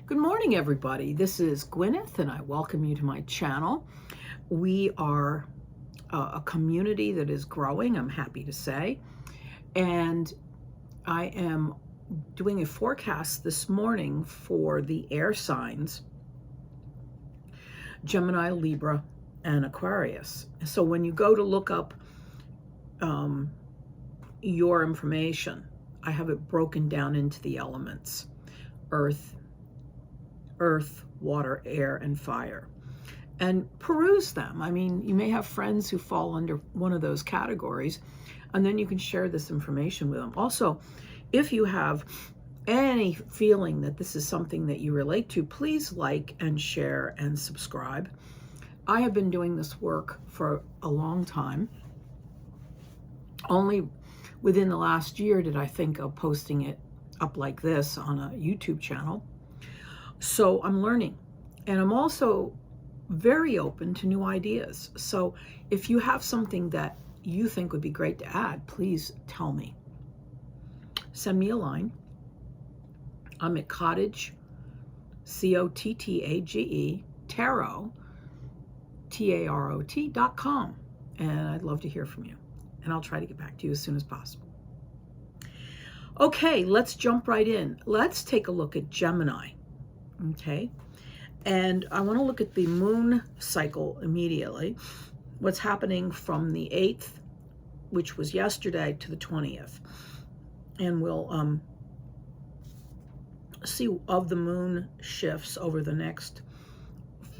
Good morning, everybody. This is Gwyneth, and I welcome you to my channel. We are a community that is growing, I'm happy to say, and I am doing a forecast this morning for the air signs, Gemini, Libra, and Aquarius. So when you go to look up your information, I have it broken down into the elements: earth, water, air, and fire, and peruse them. I mean, you may have friends who fall under one of those categories, and then you can share this information with them. Also, if you have any feeling that this is something that you relate to, please like and share and subscribe. I have been doing this work for a long time. Only within the last year did I think of posting it up like this on a YouTube channel. So I'm learning, and I'm also very open to new ideas. So if you have something that you think would be great to add, please tell me. Send me a line. I'm at Cottage, COTTAGE, Tarot, TAROT.com, and I'd love to hear from you, and I'll try to get back to you as soon as possible. Okay, let's jump right in. Let's take a look at Gemini. Okay, and I want to look at the moon cycle immediately. What's happening from the 8th, which was yesterday, to the 20th. And we'll see of the moon shifts over the next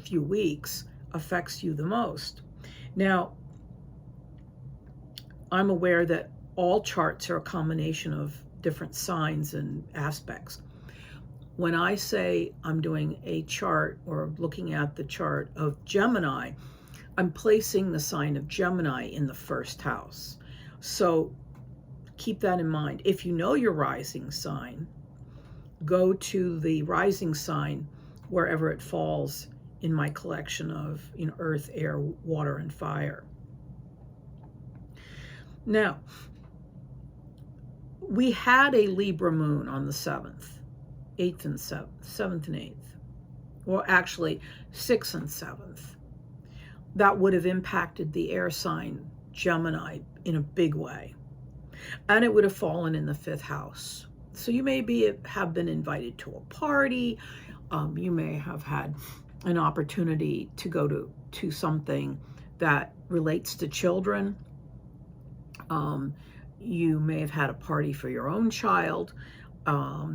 few weeks affects you the most. Now, I'm aware that all charts are a combination of different signs and aspects. When I say I'm doing a chart or looking at the chart of Gemini, I'm placing the sign of Gemini in the first house. So keep that in mind. If you know your rising sign, go to the rising sign wherever it falls in my collection of earth, air, water, and fire. Now, we had a Libra moon on the 7th. 8th and 7th, 7th and 8th, or actually 6th and 7th. That would have impacted the air sign Gemini in a big way, and it would have fallen in the 5th house. So you may have been invited to a party. You may have had an opportunity to go to something that relates to children. You may have had a party for your own child.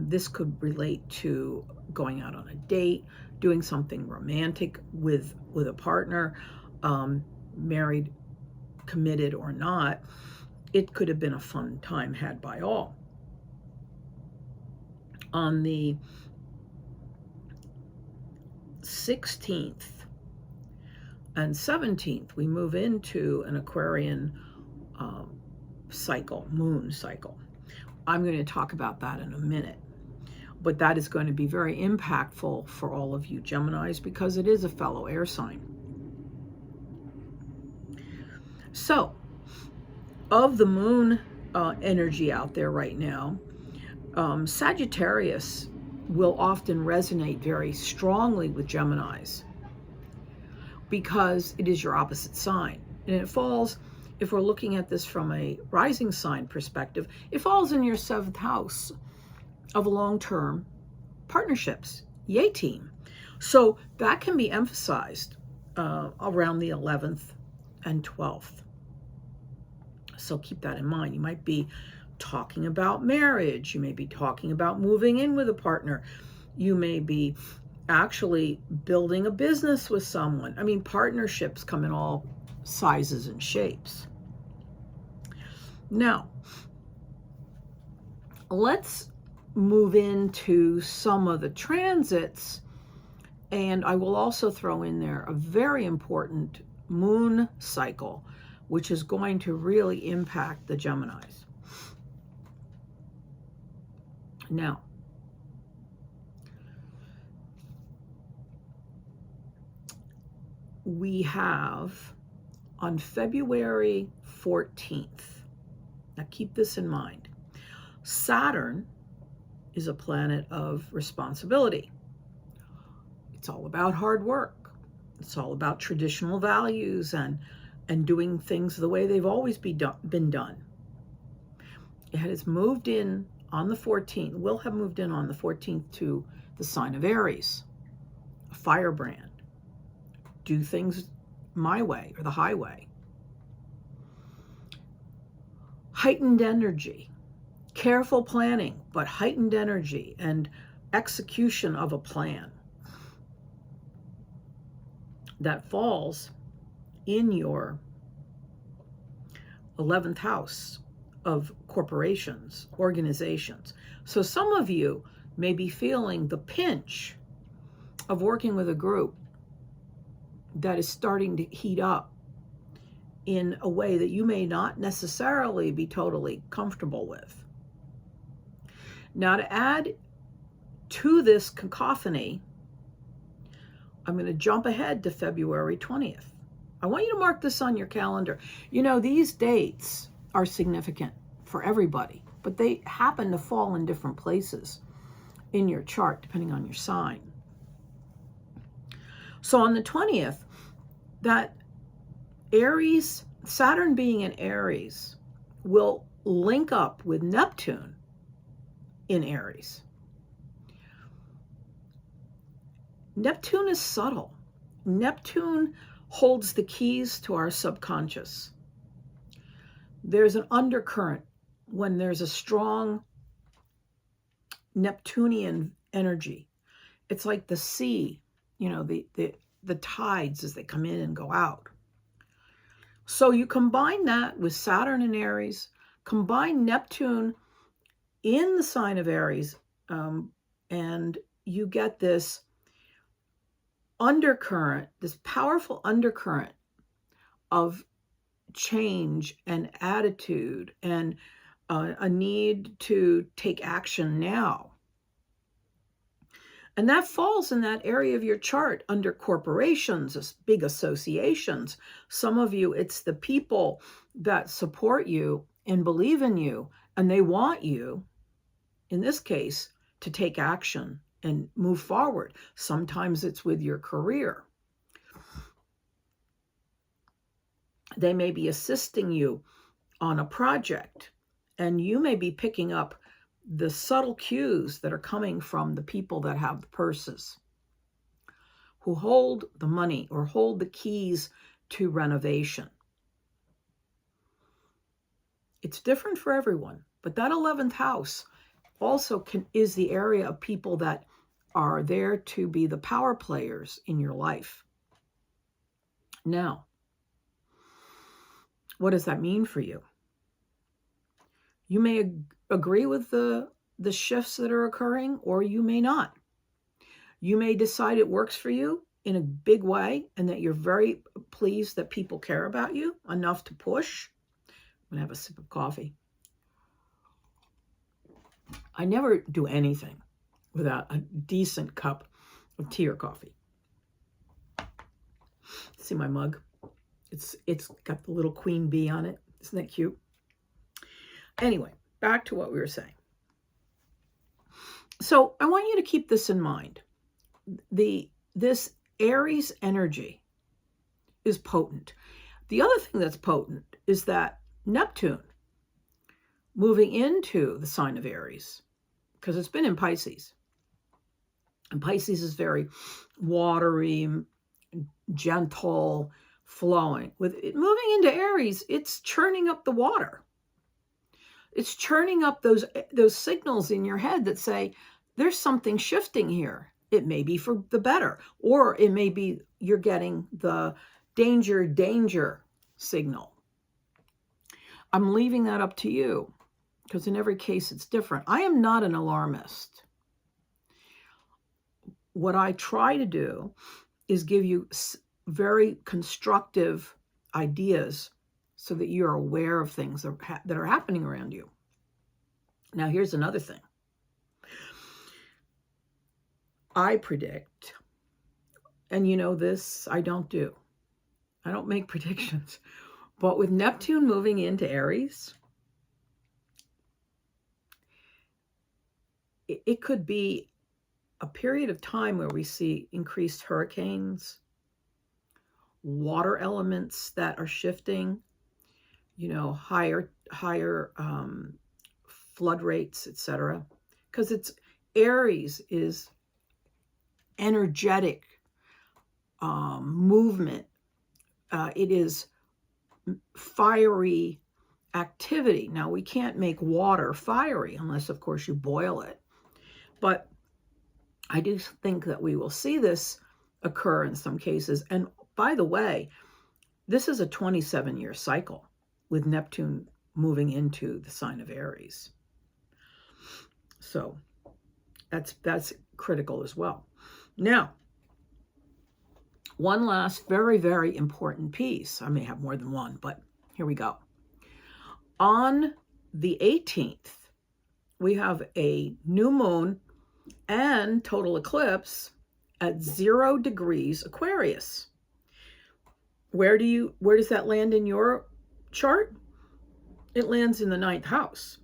This could relate to going out on a date, doing something romantic with a partner, married, committed or not. It could have been a fun time had by all. On the 16th and 17th, we move into an Aquarian cycle, moon cycle. I'm going to talk about that in a minute, but that is going to be very impactful for all of you Geminis because it is a fellow air sign. So, of the moon energy out there right now, Sagittarius will often resonate very strongly with Geminis because it is your opposite sign, and it falls. If we're looking at this from a rising sign perspective, it falls in your 7th house of long-term partnerships. Yay, team. So that can be emphasized around the 11th and 12th. So keep that in mind. You might be talking about marriage. You may be talking about moving in with a partner. You may be actually building a business with someone. I mean, partnerships come in all sizes and shapes. Now, let's move into some of the transits, and I will also throw in there a very important moon cycle, which is going to really impact the Geminis. Now, we have on February 14th, now keep this in mind, Saturn is a planet of responsibility. It's all about hard work. It's all about traditional values and doing things the way they've always been done. It has moved in on the 14th, will have moved in on the 14th to the sign of Aries, a firebrand. Do things my way or the highway. Heightened energy, careful planning, but heightened energy and execution of a plan that falls in your 11th house of corporations, organizations. So some of you may be feeling the pinch of working with a group that is starting to heat up in a way that you may not necessarily be totally comfortable with. Now, to add to this cacophony, I'm going to jump ahead to February 20th. I want you to mark this on your calendar. You know, these dates are significant for everybody, but they happen to fall in different places in your chart, depending on your sign. So on the 20th, that Aries, Saturn being in Aries, will link up with Neptune in Aries. Neptune is subtle. Neptune holds the keys to our subconscious. There's an undercurrent when there's a strong Neptunian energy. It's like the sea, you know, the tides as they come in and go out. So you combine that with Saturn in Aries, combine Neptune in the sign of Aries, and you get this undercurrent, this powerful undercurrent of change and attitude and a need to take action now. And that falls in that area of your chart under corporations, big associations. Some of you, it's the people that support you and believe in you, and they want you, in this case, to take action and move forward. Sometimes it's with your career. They may be assisting you on a project, and you may be picking up the subtle cues that are coming from the people that have the purses, who hold the money or hold the keys to renovation. It's different for everyone, but that 11th house also is the area of people that are there to be the power players in your life. Now, what does that mean for you? You may agree with the shifts that are occurring, or you may not. You may decide it works for you in a big way and that you're very pleased that people care about you enough to push. I'm going to have a sip of coffee. I never do anything without a decent cup of tea or coffee. See my mug? It's got the little queen bee on it. Isn't that cute? Anyway, back to what we were saying. So I want you to keep this in mind. This Aries energy is potent. The other thing that's potent is that Neptune moving into the sign of Aries, because it's been in Pisces. And Pisces is very watery, gentle, flowing. With it moving into Aries, it's churning up the water. It's churning up those signals in your head that say, there's something shifting here. It may be for the better, or it may be you're getting the danger signal. I'm leaving that up to you, because in every case it's different. I am not an alarmist. What I try to do is give you very constructive ideas so that you're aware of things that are happening around you. Now, here's another thing. I predict, and you know this, I don't do. I don't make predictions. But with Neptune moving into Aries, it could be a period of time where we see increased hurricanes, water elements that are shifting, higher flood rates, etc. Because Aries is energetic movement. It is fiery activity. Now, we can't make water fiery unless, of course, you boil it. But I do think that we will see this occur in some cases. And by the way, this is a 27-year cycle with Neptune moving into the sign of Aries. So that's critical as well. Now, one last very, very important piece. I may have more than one, but here we go. On the 18th, we have a new moon and total eclipse at 0 degrees Aquarius. Where does that land in your chart? It lands in the 9th house.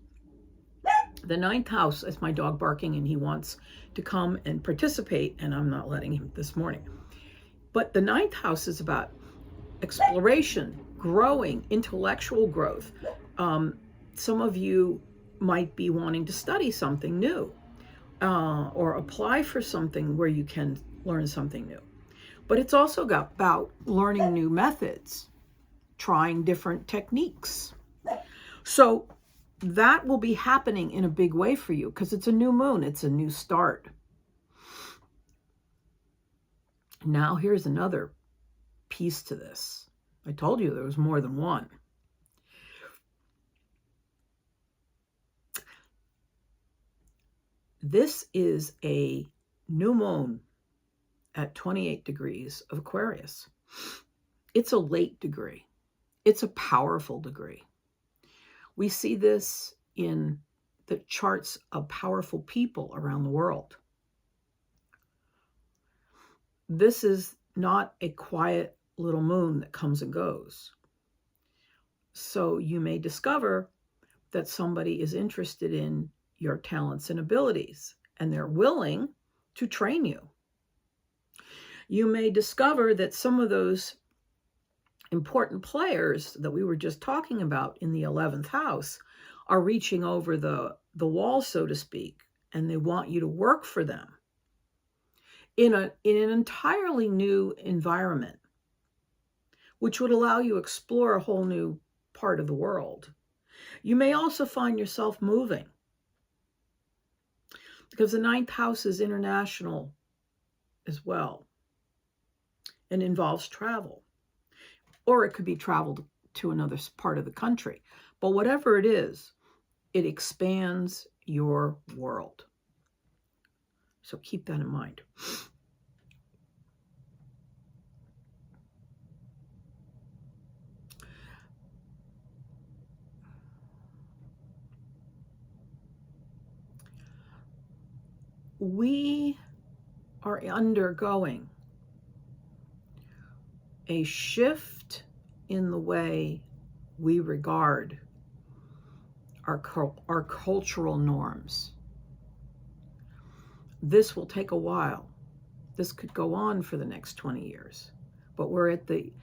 The 9th house is my dog barking, and he wants to come and participate, and I'm not letting him this morning. But the 9th house is about exploration, growing, intellectual growth. Some of you might be wanting to study something new or apply for something where you can learn something new. But it's also about learning new methods, trying different techniques. So that will be happening in a big way for you because it's a new moon. It's a new start. Now, here's another piece to this. I told you there was more than one. This is a new moon at 28 degrees of Aquarius. It's a late degree. It's a powerful degree. We see this in the charts of powerful people around the world. This is not a quiet little moon that comes and goes. So you may discover that somebody is interested in your talents and abilities, and they're willing to train you. You may discover that some of those important players that we were just talking about in the 11th house are reaching over the wall, so to speak, and they want you to work for them in an entirely new environment, which would allow you to explore a whole new part of the world. You may also find yourself moving because the 9th house is international as well and involves travel. Or it could be traveled to another part of the country. But whatever it is, it expands your world. So keep that in mind. We are undergoing a shift in the way we regard our cultural norms. This will take a while. This could go on for the next 20 years. But we're at the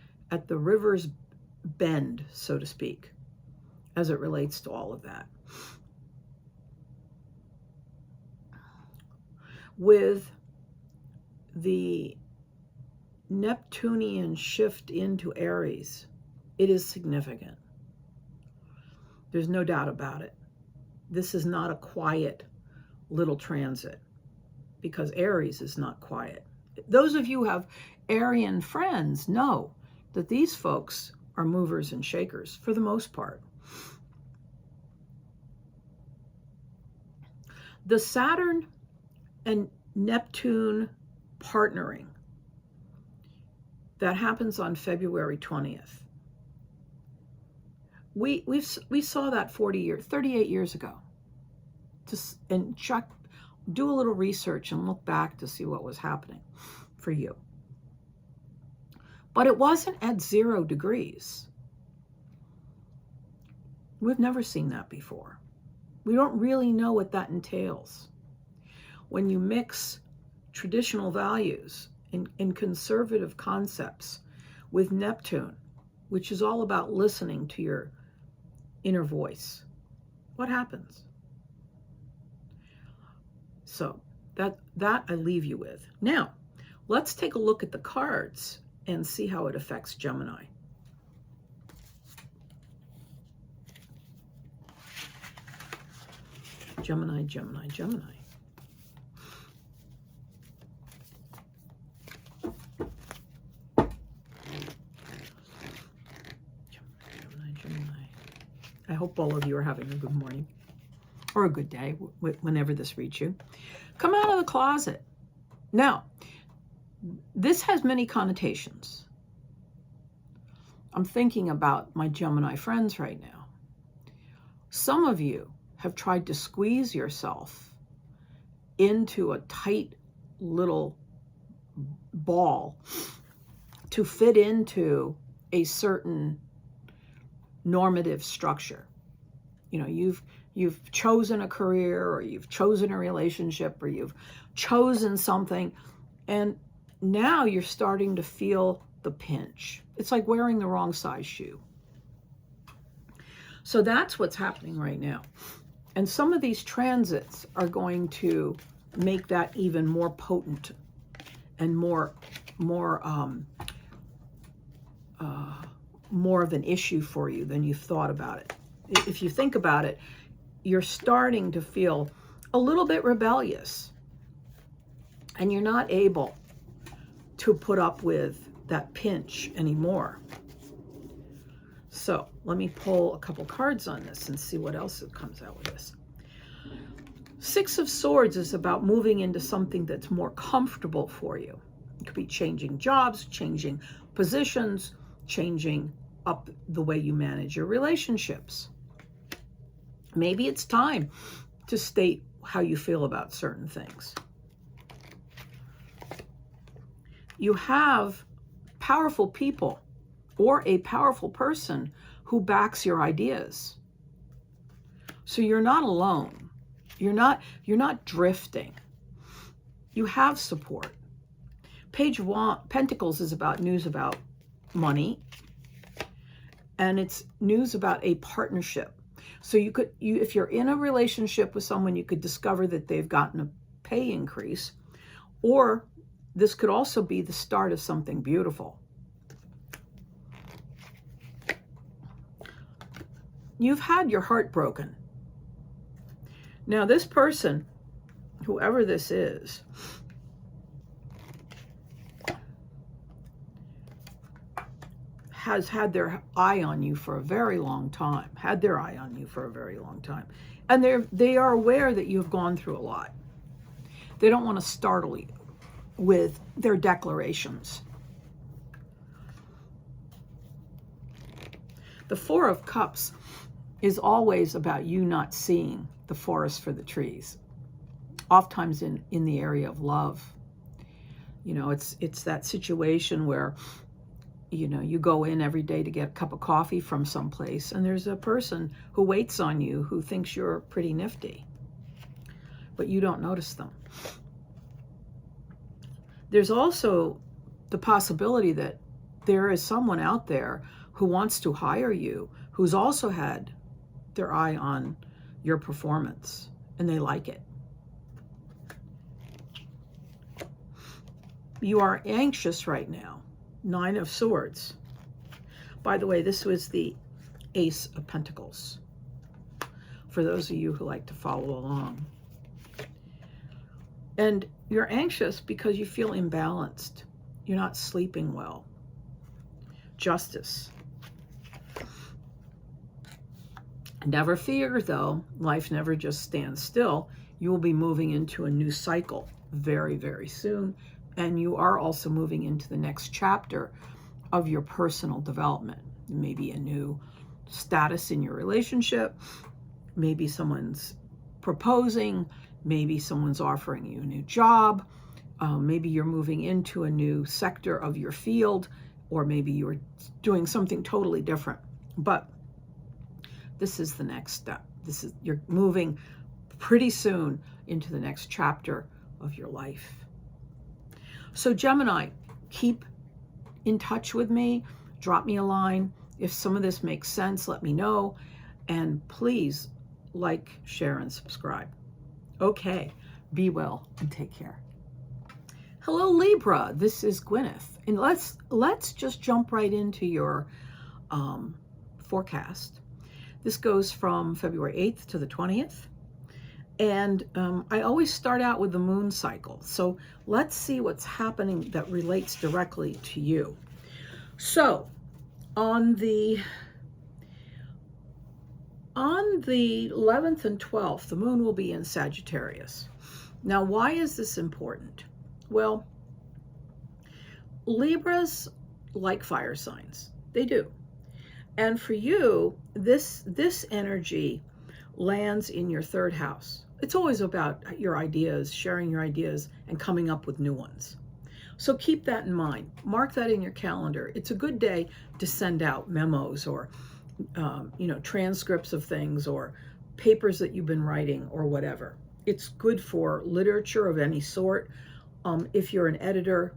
river's bend, so to speak, as it relates to all of that. With the Neptunian shift into Aries, it is significant. There's no doubt about it. This is not a quiet little transit because Aries is not quiet. Those of you who have Arian friends know that these folks are movers and shakers for the most part. The Saturn and Neptune partnering that happens on February 20th. We saw that 38 years ago. And do a little research and look back to see what was happening for you. But it wasn't at 0 degrees. We've never seen that before. We don't really know what that entails. When you mix traditional values and conservative concepts with Neptune, which is all about listening to your inner voice, what happens? So that I leave you with. Now, let's take a look at the cards and see how it affects Gemini. Gemini, Gemini, Gemini. I hope all of you are having a good morning or a good day, whenever this reaches you. Come out of the closet. Now, this has many connotations. I'm thinking about my Gemini friends right now. Some of you have tried to squeeze yourself into a tight little ball to fit into a certain normative structure. You know, you've chosen a career, or you've chosen a relationship, or you've chosen something, and now you're starting to feel the pinch. It's like wearing the wrong size shoe. So that's what's happening right now. And some of these transits are going to make that even more potent and more of an issue for you than you've thought about it. If you think about it, you're starting to feel a little bit rebellious, and you're not able to put up with that pinch anymore. So let me pull a couple cards on this and see what else comes out with this. Six of Swords is about moving into something that's more comfortable for you. It could be changing jobs, changing positions, changing up the way you manage your relationships. Maybe it's time to state how you feel about certain things. You have powerful people or a powerful person who backs your ideas. So you're not alone. You're not drifting. You have support. Page of Pentacles is about news about money, and it's news about a partnership. So if you're in a relationship with someone, you could discover that they've gotten a pay increase, or this could also be the start of something beautiful. You've had your heart broken. Now this person, whoever this is, has had their eye on you for a very long time, And they are aware that you've gone through a lot. They don't want to startle you with their declarations. The Four of Cups is always about you not seeing the forest for the trees. Oftentimes in the area of love. You know, it's that situation where, you know, you go in every day to get a cup of coffee from someplace, and there's a person who waits on you who thinks you're pretty nifty, but you don't notice them. There's also the possibility that there is someone out there who wants to hire you, who's also had their eye on your performance, and they like it. You are anxious right now. Nine of Swords. By the way, this was the Ace of Pentacles, for those of you who like to follow along. And you're anxious because you feel imbalanced. You're not sleeping well. Justice. Never fear, though. Life never just stands still. You will be moving into a new cycle very, very soon. And you are also moving into the next chapter of your personal development. Maybe a new status in your relationship. Maybe someone's proposing. Maybe someone's offering you a new job. Maybe you're moving into a new sector of your field, or maybe you're doing something totally different. But this is the next step. You're moving pretty soon into the next chapter of your life. So Gemini, keep in touch with me. Drop me a line. If some of this makes sense, let me know. And please like, share, and subscribe. Okay, be well and take care. Hello, Libra. This is Gwyneth. And let's just jump right into your forecast. This goes from February 8th to the 20th. And I always start out with the moon cycle. So let's see what's happening that relates directly to you. So on the 11th and 12th, the moon will be in Sagittarius. Now, why is this important? Well, Libras like fire signs. They do. And for you, this energy lands in your third house. It's always about your ideas, sharing your ideas, and coming up with new ones. So keep that in mind. Mark that in your calendar. It's a good day to send out memos or transcripts of things or papers that you've been writing or whatever. It's good for literature of any sort. If you're an editor,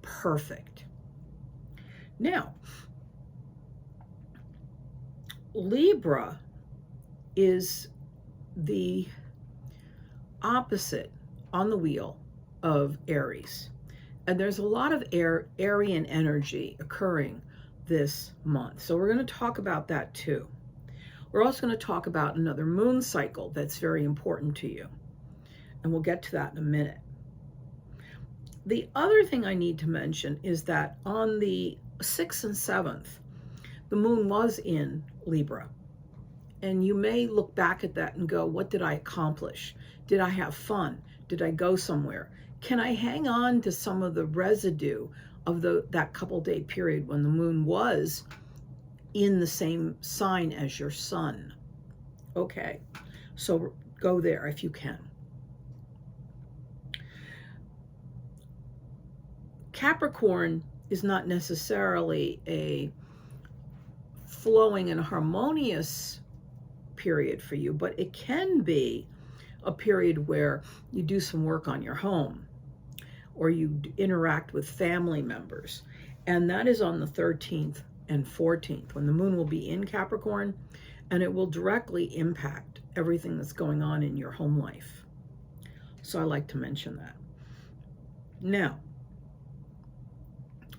perfect. Now, Libra is the opposite on the wheel of Aries. And there's a lot of Arian energy occurring this month. So we're going to talk about that too. We're also going to talk about another moon cycle that's very important to you. And we'll get to that in a minute. The other thing I need to mention is that on the 6th and 7th, the moon was in Libra. And you may look back at that and go, what did I accomplish? Did I have fun? Did I go somewhere? Can I hang on to some of the residue of that couple-day period when the moon was in the same sign as your sun? Okay, so go there if you can. Capricorn is not necessarily a flowing and harmonious period for you, but it can be a period where you do some work on your home or you interact with family members. And that is on the 13th and 14th when the moon will be in Capricorn, and it will directly impact everything that's going on in your home life. So I like to mention that. Now,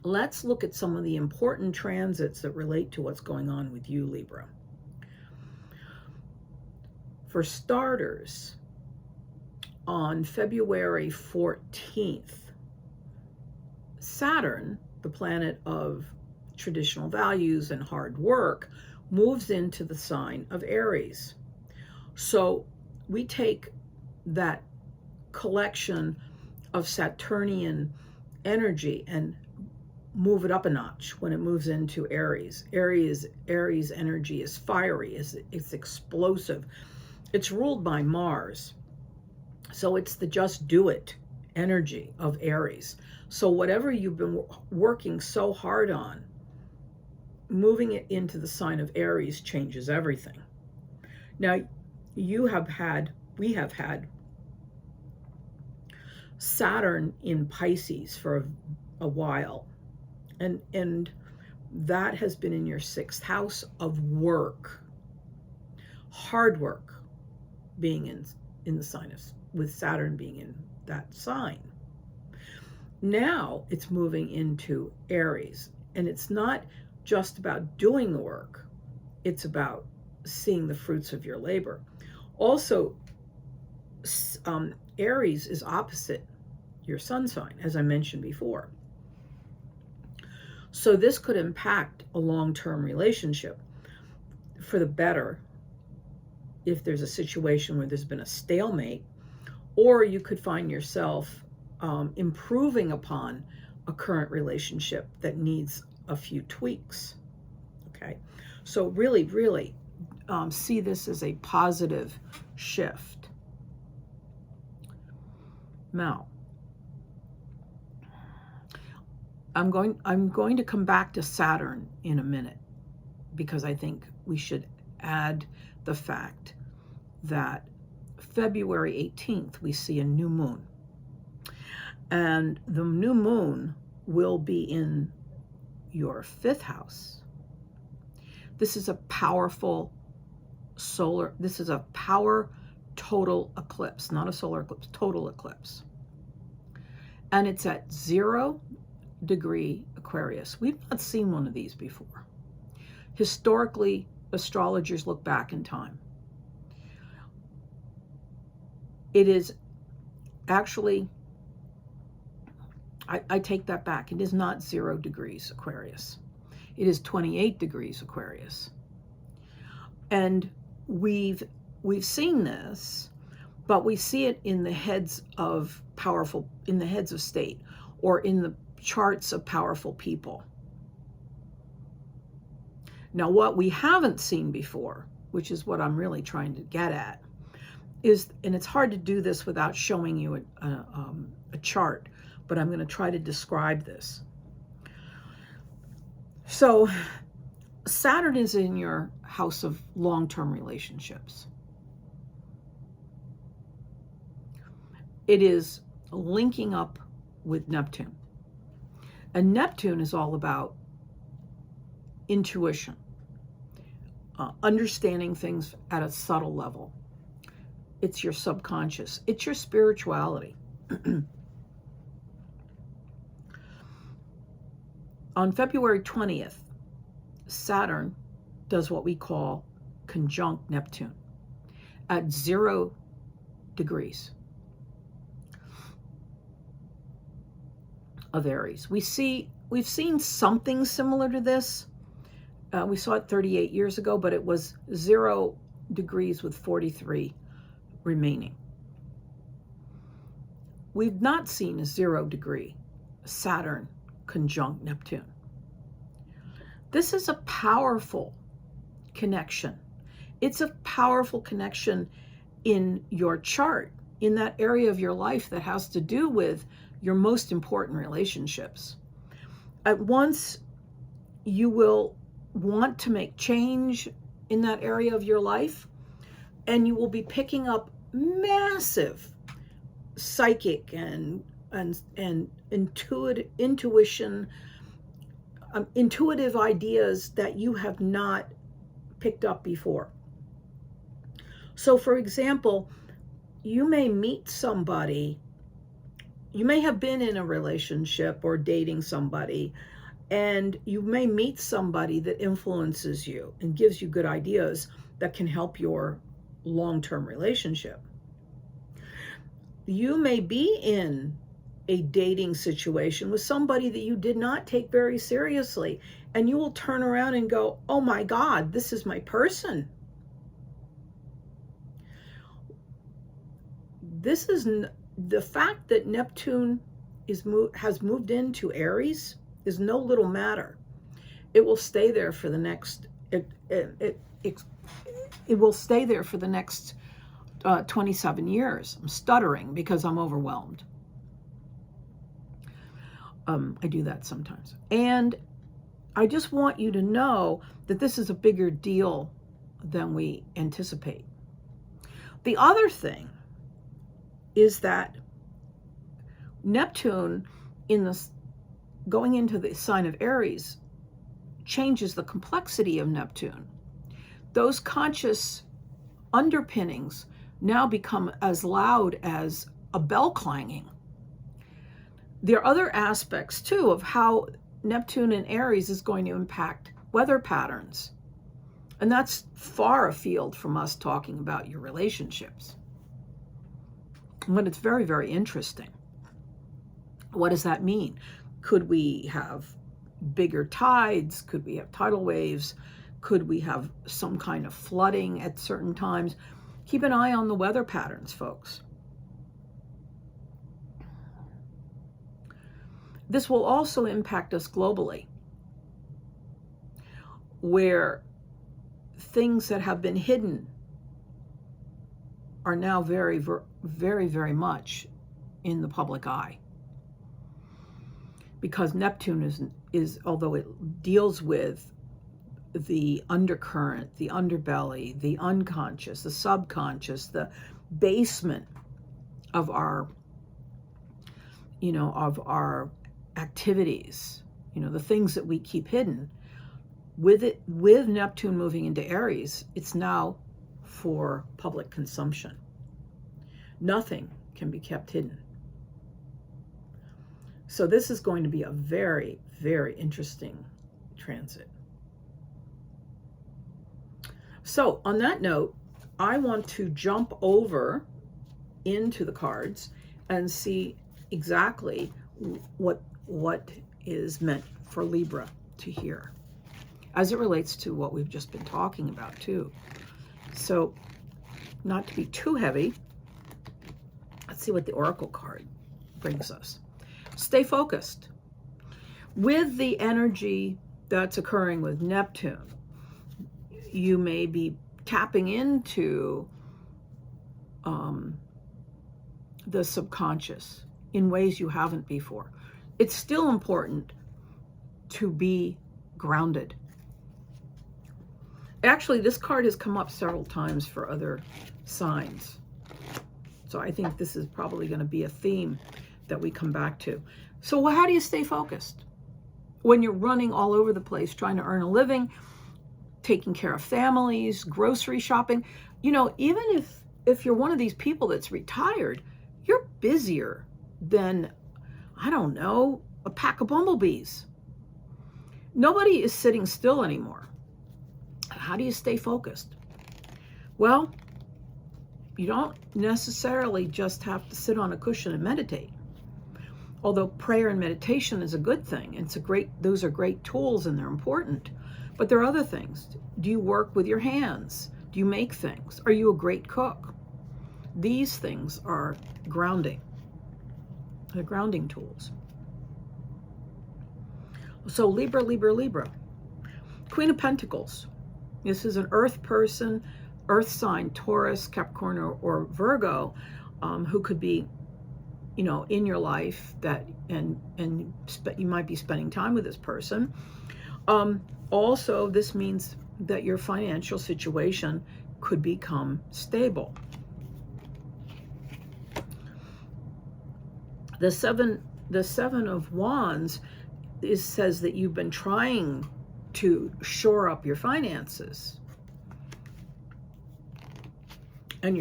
let's look at some of the important transits that relate to what's going on with you, Libra. For starters, on February 14th, Saturn, the planet of traditional values and hard work, moves into the sign of Aries. So we take that collection of Saturnian energy and move it up a notch when it moves into Aries. Aries energy is fiery, it's explosive. It's ruled by Mars. So it's the just do it energy of Aries. So whatever you've been working so hard on, moving it into the sign of Aries changes everything. Now, we have had Saturn in Pisces for a while. And that has been in your 6th house of work, hard work, being in the sign of, with Saturn being in that sign. Now it's moving into Aries, and it's not just about doing the work, it's about seeing the fruits of your labor. Also, Aries is opposite your sun sign, as I mentioned before. So this could impact a long-term relationship for the better if there's a situation where there's been a stalemate, or you could find yourself improving upon a current relationship that needs a few tweaks. Okay, so really see this as a positive shift. Now, I'm going to come back to Saturn in a minute, because I think we should add the fact that February 18th, we see a new moon. And the new moon will be in your 5th house. This is a powerful this is a power total eclipse, not a solar eclipse, total eclipse. And it's at 0 degree Aquarius. We've not seen one of these before. Historically, astrologers look back in time. It is actually, I take that back. It is not 0 degrees Aquarius. It is 28 degrees Aquarius. And we've seen this, but we see it in the heads of in the heads of state, or in the charts of powerful people. Now, what we haven't seen before, which is what I'm really trying to get at, is, and it's hard to do this without showing you a chart, but I'm going to try to describe this. So Saturn is in your house of long-term relationships. It is linking up with Neptune. And Neptune is all about intuition, understanding things at a subtle level. It's your subconscious. It's your spirituality. On February 20th, Saturn does what we call conjunct Neptune at 0 degrees of Aries. We've seen something similar to this. We saw it 38 years ago, but it was 0 degrees with 43 remaining. We've not seen a 0 degree Saturn conjunct Neptune. This is a powerful connection. It's a powerful connection in your chart, in that area of your life that has to do with your most important relationships. At once, you will want to make change in that area of your life, and you will be picking up massive psychic and intuition, intuitive ideas that you have not picked up before. So, for example, you may meet somebody, you may have been in a relationship or dating somebody, and you may meet somebody that influences you and gives you good ideas that can help your long-term relationship. You may be in a dating situation with somebody that you did not take very seriously, and you will turn around and go, oh my God, this is my person. This is the fact that Neptune has moved into Aries is no little matter. It will stay there for the next, it will stay there for the next 27 years. I'm stuttering because I'm overwhelmed. I do that sometimes. And I just want you to know that this is a bigger deal than we anticipate. The other thing is that Neptune going into the sign of Aries changes the complexity of Neptune. Those conscious underpinnings now become as loud as a bell clanging. There are other aspects too of how Neptune in Aries is going to impact weather patterns. And that's far afield from us talking about your relationships. But it's very, very interesting. What does that mean? Could we have bigger tides? Could we have tidal waves? Could we have some kind of flooding at certain times? Keep an eye on the weather patterns, folks. This will also impact us globally, where things that have been hidden are now very, very, very much in the public eye. Because Neptune is, although it deals with the undercurrent, the underbelly, the unconscious, the subconscious, the basement of our of our activities, the things that we keep hidden. With Neptune moving into Aries, it's now for public consumption. Nothing can be kept hidden. So this is going to be a very, very interesting transit. So on that note, I want to jump over into the cards and see exactly what is meant for Libra to hear, as it relates to what we've just been talking about too. So, not to be too heavy, let's see what the Oracle card brings us. Stay focused. With the energy that's occurring with Neptune, you may be tapping into the subconscious in ways you haven't before. It's still important to be grounded. Actually, this card has come up several times for other signs. So I think this is probably going to be a theme that we come back to. So how do you stay focused when you're running all over the place, trying to earn a living, taking care of families, grocery shopping? Even if you're one of these people that's retired, you're busier than, I don't know, a pack of bumblebees. Nobody is sitting still anymore. How do you stay focused? Well, you don't necessarily just have to sit on a cushion and meditate. Although prayer and meditation is a good thing. Those are great tools and they're important. But there are other things. Do you work with your hands? Do you make things? Are you a great cook? These things are grounding. They're grounding tools. So Libra, Libra, Libra. Queen of Pentacles. This is an earth person, earth sign, Taurus, Capricorn, or Virgo, who could be, in your life and you might be spending time with this person. Also, this means that your financial situation could become stable. The seven of Wands says that you've been trying to shore up your finances, and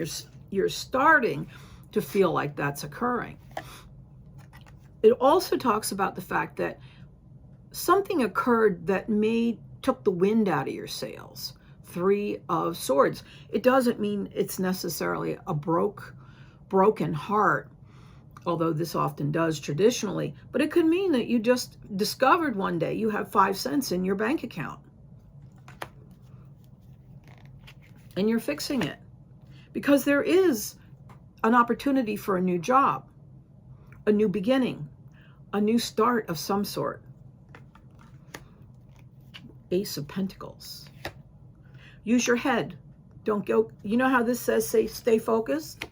you're starting to feel like that's occurring. It also talks about the fact that something occurred that took the wind out of your sails. Three of Swords. It doesn't mean it's necessarily a broken heart, although this often does traditionally, but it could mean that you just discovered one day you have 5 cents in your bank account and you're fixing it because there is an opportunity for a new job, a new beginning, a new start of some sort. Ace of Pentacles. Use your head. Don't go, you know how this says, stay focused?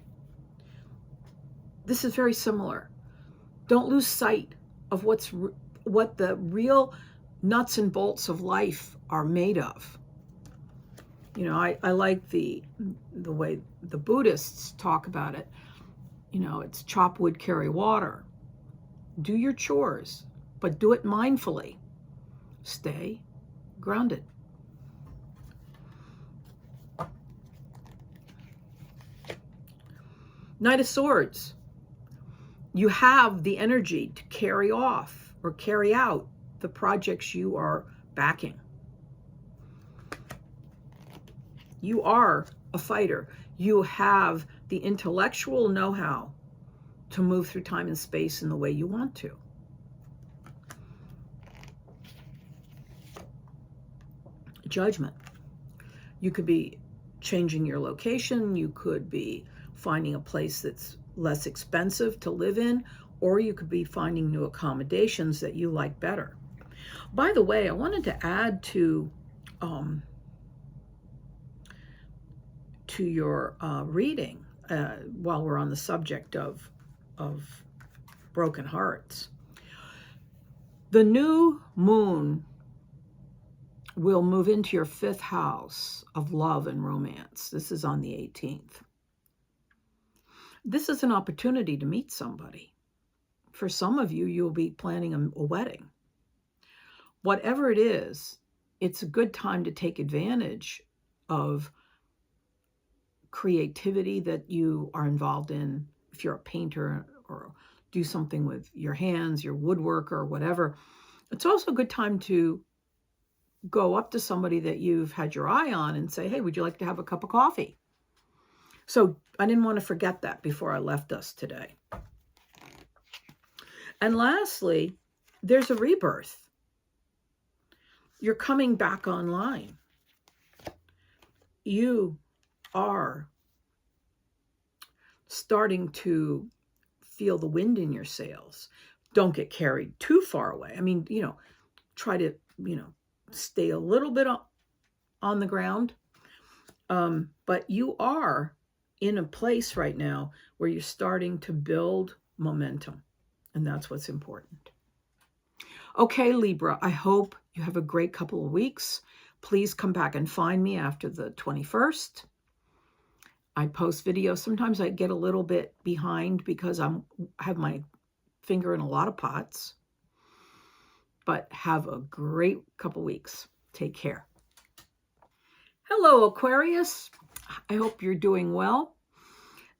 This is very similar. Don't lose sight of what the real nuts and bolts of life are made of. I like the way the Buddhists talk about it. It's chop wood, carry water. Do your chores, but do it mindfully. Stay grounded. Knight of Swords. You have the energy to carry off or carry out the projects you are backing. You are a fighter. You have the intellectual know-how to move through time and space in the way you want to. Judgment. You could be changing your location. You could be finding a place that's less expensive to live in, or you could be finding new accommodations that you like better. By the way, I wanted to add to your reading while we're on the subject of broken hearts. The new moon will move into your 5th house of love and romance. This is on the 18th. This is an opportunity to meet somebody, For some of you, you'll be planning a wedding. Whatever it is, it's a good time to take advantage of creativity that you are involved in. If you're a painter or do something with your hands, your woodworker or whatever, it's also a good time to go up to somebody that you've had your eye on and say, hey, would you like to have a cup of coffee? So I didn't want to forget that before I left us today. And lastly, there's a rebirth. You're coming back online. You are starting to feel the wind in your sails. Don't get carried too far away. I mean, try to, stay a little bit on the ground. But you are in a place right now where you're starting to build momentum. And that's what's important. Okay, Libra, I hope you have a great couple of weeks. Please come back and find me after the 21st. I post videos. Sometimes I get a little bit behind because I have my finger in a lot of pots. But have a great couple weeks. Take care. Hello, Aquarius. I hope you're doing well.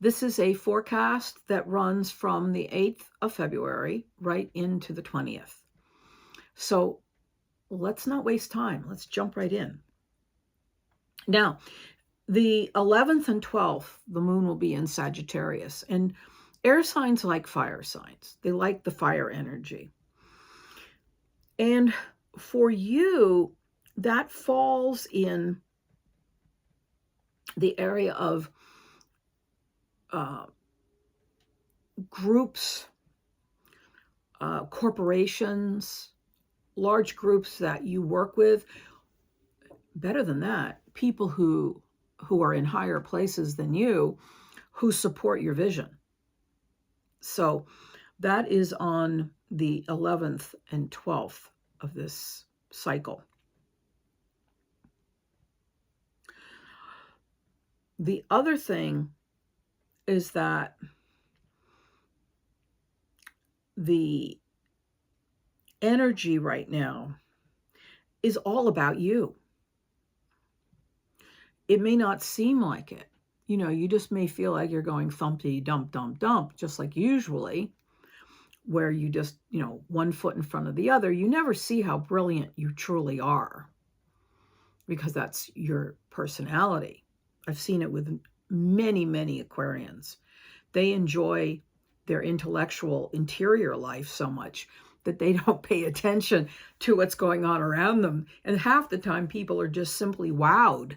This is a forecast that runs from the 8th of February right into the 20th. So let's not waste time. Let's jump right in. Now, the 11th and 12th, the moon will be in Sagittarius. And air signs like fire signs. They like the fire energy. And for you, that falls in the area of groups, corporations, large groups that you work with. Better than that, people who are in higher places than you, who support your vision. So that is on the 11th and 12th of this cycle. The other thing is that the energy right now is all about you. It may not seem like it. You just may feel like you're going thumpty dump, dump, dump, just like usually, where you just, one foot in front of the other. You never see how brilliant you truly are because that's your personality. I've seen it with many, many Aquarians. They enjoy their intellectual interior life so much that they don't pay attention to what's going on around them. And half the time people are just simply wowed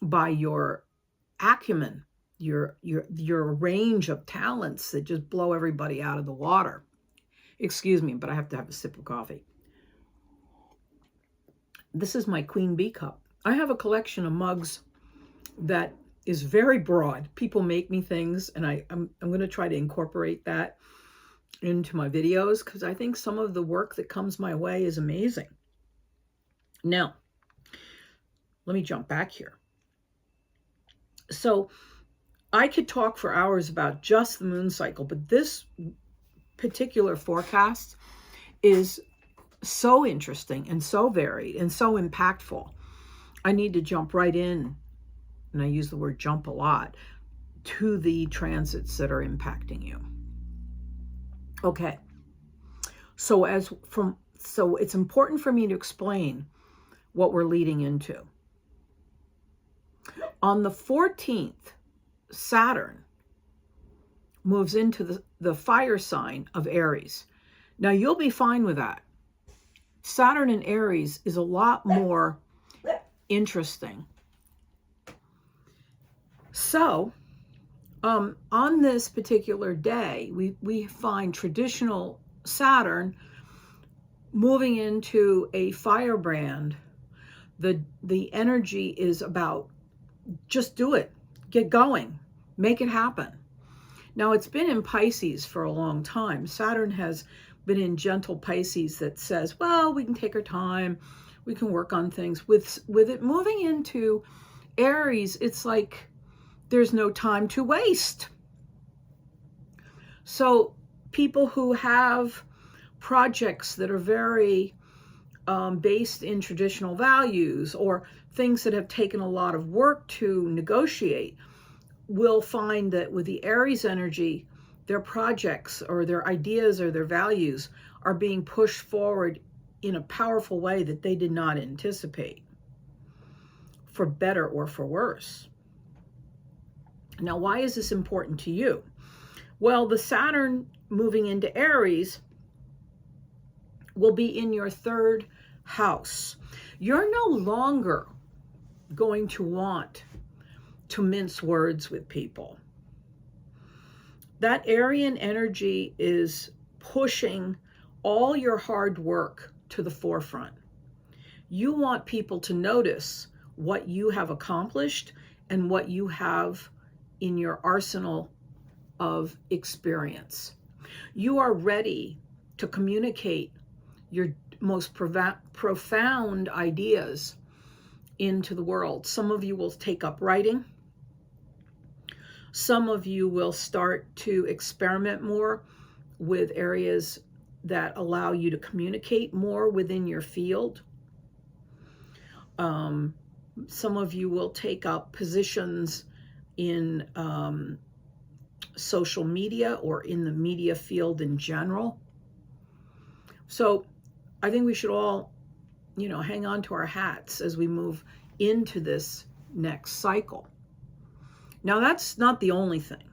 by your acumen, your range of talents that just blow everybody out of the water. Excuse me, but I have to have a sip of coffee. This is my Queen Bee cup. I have a collection of mugs that is very broad. People make me things, and I'm going to try to incorporate that into my videos because I think some of the work that comes my way is amazing. Now, let me jump back here. So I could talk for hours about just the moon cycle, but this particular forecast is so interesting and so varied and so impactful. I need to jump right in, and I use the word jump a lot, to the transits that are impacting you. Okay. So it's important for me to explain what we're leading into. On the 14th, Saturn moves into the fire sign of Aries. Now, you'll be fine with that. Saturn in Aries is a lot more interesting. So, on this particular day, we find traditional Saturn moving into a firebrand. The energy is about just do it, get going, make it happen. Now, it's been in Pisces for a long time. Saturn has been in gentle Pisces that says, well, we can take our time, we can work on things. With it moving into Aries, it's like there's no time to waste. So people who have projects that are very based in traditional values, or things that have taken a lot of work to negotiate, will find that with the Aries energy, their projects or their ideas or their values are being pushed forward in a powerful way that they did not anticipate, for better or for worse. Now, why is this important to you? Well, the Saturn moving into Aries will be in your third house. You're no longer going to want to mince words with people. That Arian energy is pushing all your hard work to the forefront. You want people to notice what you have accomplished and what you have in your arsenal of experience. You are ready to communicate your most profound ideas into the world. Some of you will take up writing. Some of you will start to experiment more with areas that allow you to communicate more within your field. Some of you will take up positions in social media or in the media field in general. So I think we should all, hang on to our hats as we move into this next cycle. Now, that's not the only thing.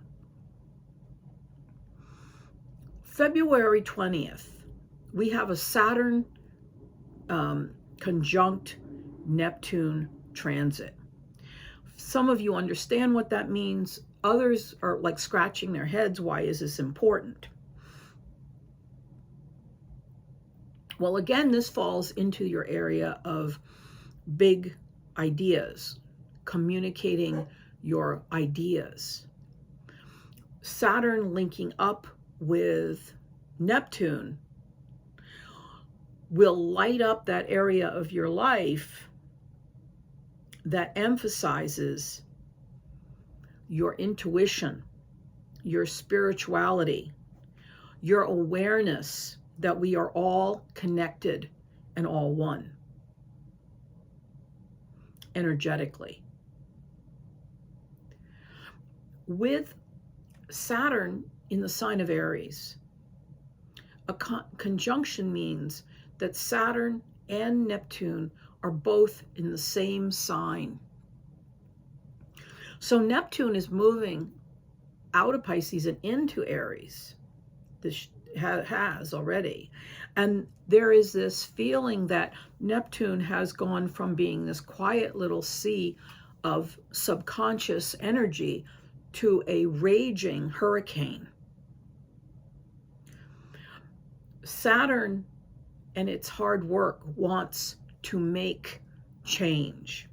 February 20th, we have a Saturn conjunct Neptune transit. Some of you understand what that means. Others are like scratching their heads. Why is this important? Well, again, this falls into your area of big ideas, communicating your ideas. Saturn linking up with Neptune will light up that area of your life that emphasizes your intuition, your spirituality, your awareness that we are all connected and all one energetically. With Saturn in the sign of Aries, a conjunction means that Saturn and Neptune are both in the same sign. So Neptune is moving out of Pisces and into Aries. This has already. And there is this feeling that Neptune has gone from being this quiet little sea of subconscious energy to a raging hurricane. Saturn and its hard work wants to make change.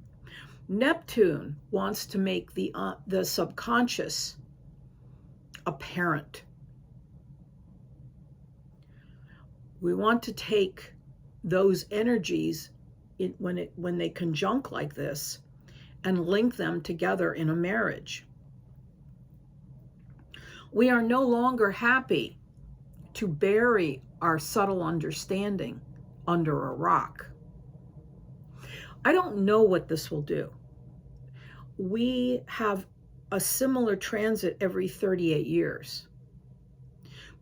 Neptune wants to make the subconscious apparent. We want to take those energies when they conjunct like this and link them together in a marriage. We are no longer happy to bury our subtle understanding under a rock. I don't know what this will do. We have a similar transit every 38 years,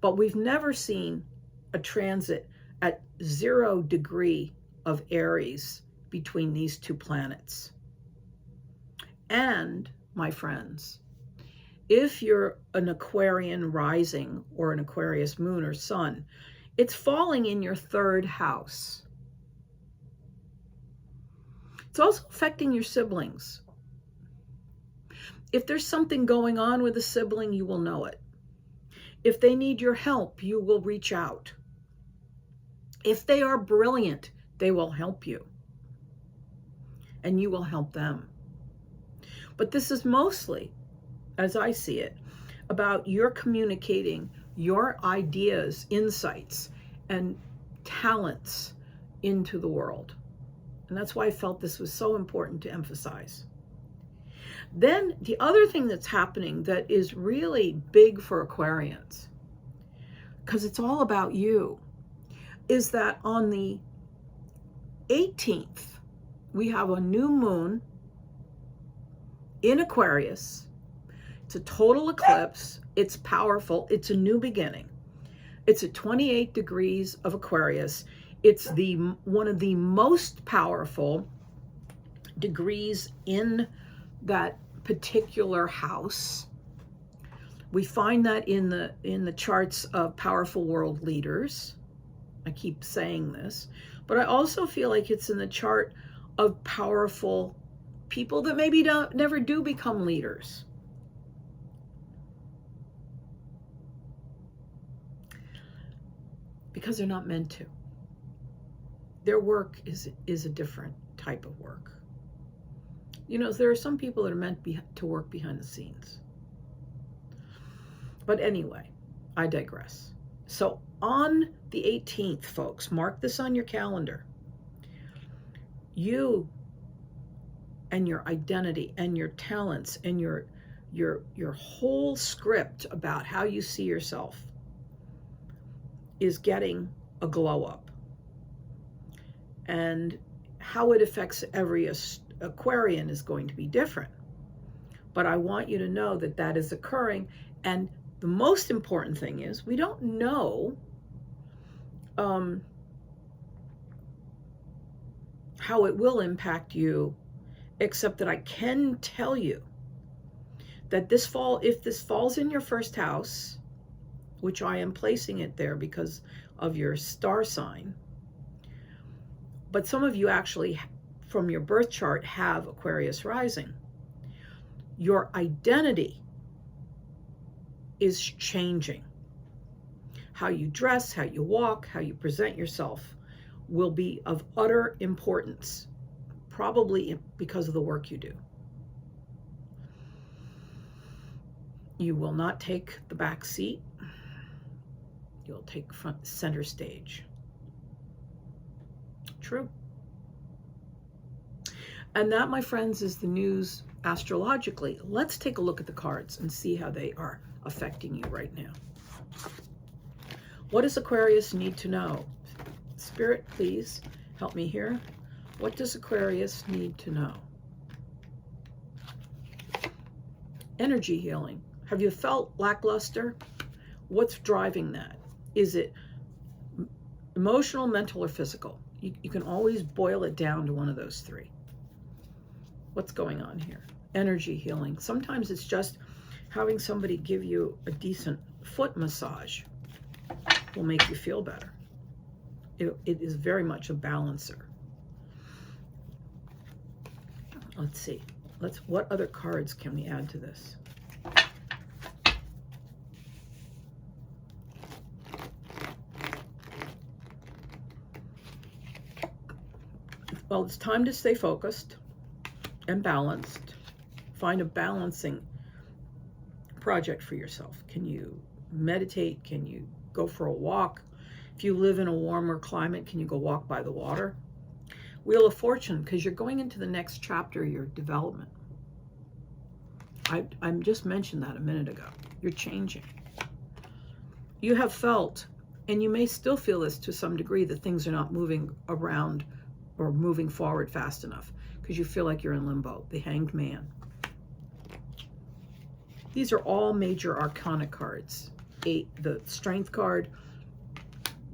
but we've never seen a transit at 0 degree of Aries between these two planets. And, my friends, if you're an Aquarian rising or an Aquarius moon or sun, it's falling in your third house. It's also affecting your siblings. If there's something going on with a sibling, you will know it. If they need your help, you will reach out. If they are brilliant, they will help you. And you will help them. But this is mostly, as I see it, about your communicating your ideas, insights, and talents into the world. And that's why I felt this was so important to emphasize. Then the other thing that's happening that is really big for Aquarians, because it's all about you, is that on the 18th, we have a new moon in Aquarius. It's a total eclipse. It's powerful. It's a new beginning. It's at 28 degrees of Aquarius. It's one of the most powerful degrees in that particular house. We find that in the charts of powerful world leaders. I keep saying this, but I also feel like it's in the chart of powerful people that maybe never do become leaders. Because they're not meant to. Their work is a different type of work. You know, there are some people that are meant to work behind the scenes. But anyway, I digress. So on the 18th, folks, mark this on your calendar. You and your identity and your talents and your whole script about how you see yourself is getting a glow up. And how it affects every Aquarian is going to be different. But I want you to know that that is occurring. And the most important thing is we don't know how it will impact you, except that I can tell you that this fall, if this falls in your first house, which I am placing it there because of your star sign, but some of you actually from your birth chart have Aquarius rising, your identity is changing. How you dress, how you walk, how you present yourself will be of utter importance, probably because of the work you do. You will not take the back seat. You'll take front center stage. True. And that, my friends, is the news astrologically. Let's take a look at the cards and see how they are affecting you right now. What does Aquarius need to know? Spirit, please help me here. What does Aquarius need to know? Energy healing. Have you felt lackluster? What's driving that? Is it emotional, mental, or physical? You can always boil it down to one of those three. What's going on here? Energy healing. Sometimes it's just having somebody give you a decent foot massage will make you feel better. It is very much a balancer. Let's see. What other cards can we add to this? Well, it's time to stay focused and balanced. Find a balancing project for yourself. Can you meditate? Can you go for a walk? If you live in a warmer climate, can you go walk by the water? Wheel of Fortune, because you're going into the next chapter of your development. I just mentioned that a minute ago. You're changing. You have felt, and you may still feel this to some degree, that things are not moving around or moving forward fast enough because you feel like you're in limbo. The Hanged Man. These are all major arcana cards. The Strength card,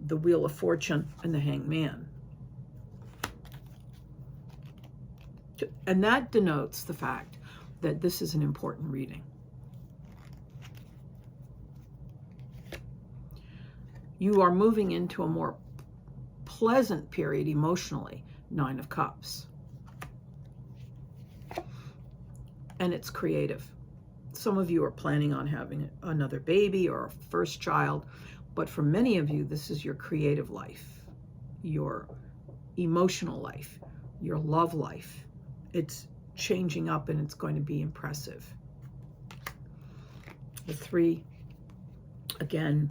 the Wheel of Fortune, and the Hanged Man. And that denotes the fact that this is an important reading. You are moving into a more pleasant period emotionally. 9 of Cups. And it's creative. Some of you are planning on having another baby or a first child, but for many of you, this is your creative life, your emotional life, your love life. It's changing up and it's going to be impressive. The 3, again,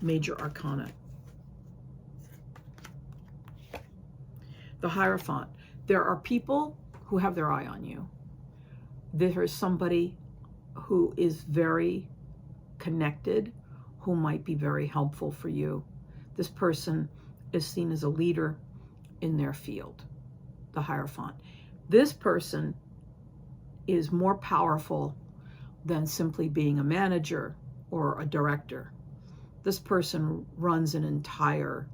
major arcana. The Hierophant. There are people who have their eye on you. There is somebody who is very connected, who might be very helpful for you. This person is seen as a leader in their field, the Hierophant. This person is more powerful than simply being a manager or a director. This person runs an entire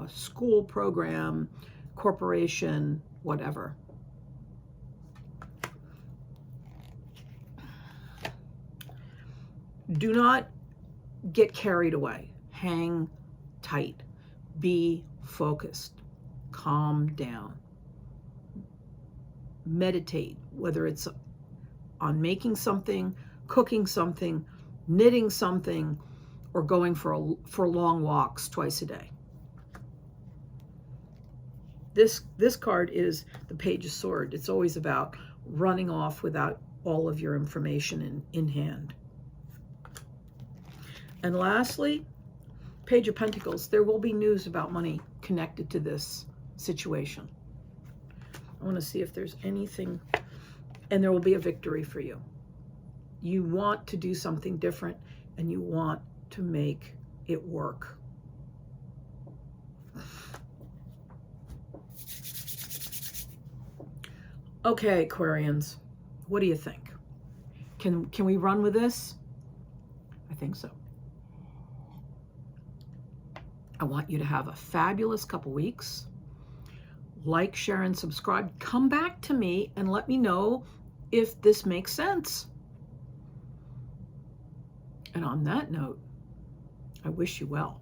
school program, corporation, whatever. Do not get carried away. Hang tight. Be focused. Calm down. Meditate, whether it's on making something, cooking something, knitting something, or going for long walks twice a day. This card is the Page of Swords. It's always about running off without all of your information in hand. And lastly, Page of Pentacles. There will be news about money connected to this situation. I want to see if there's anything, and there will be a victory for you. You want to do something different, and you want to make it work. Okay, Aquarians, what do you think? Can we run with this? I think so. I want you to have a fabulous couple weeks. Like, share, and subscribe. Come back to me and let me know if this makes sense. And on that note, I wish you well.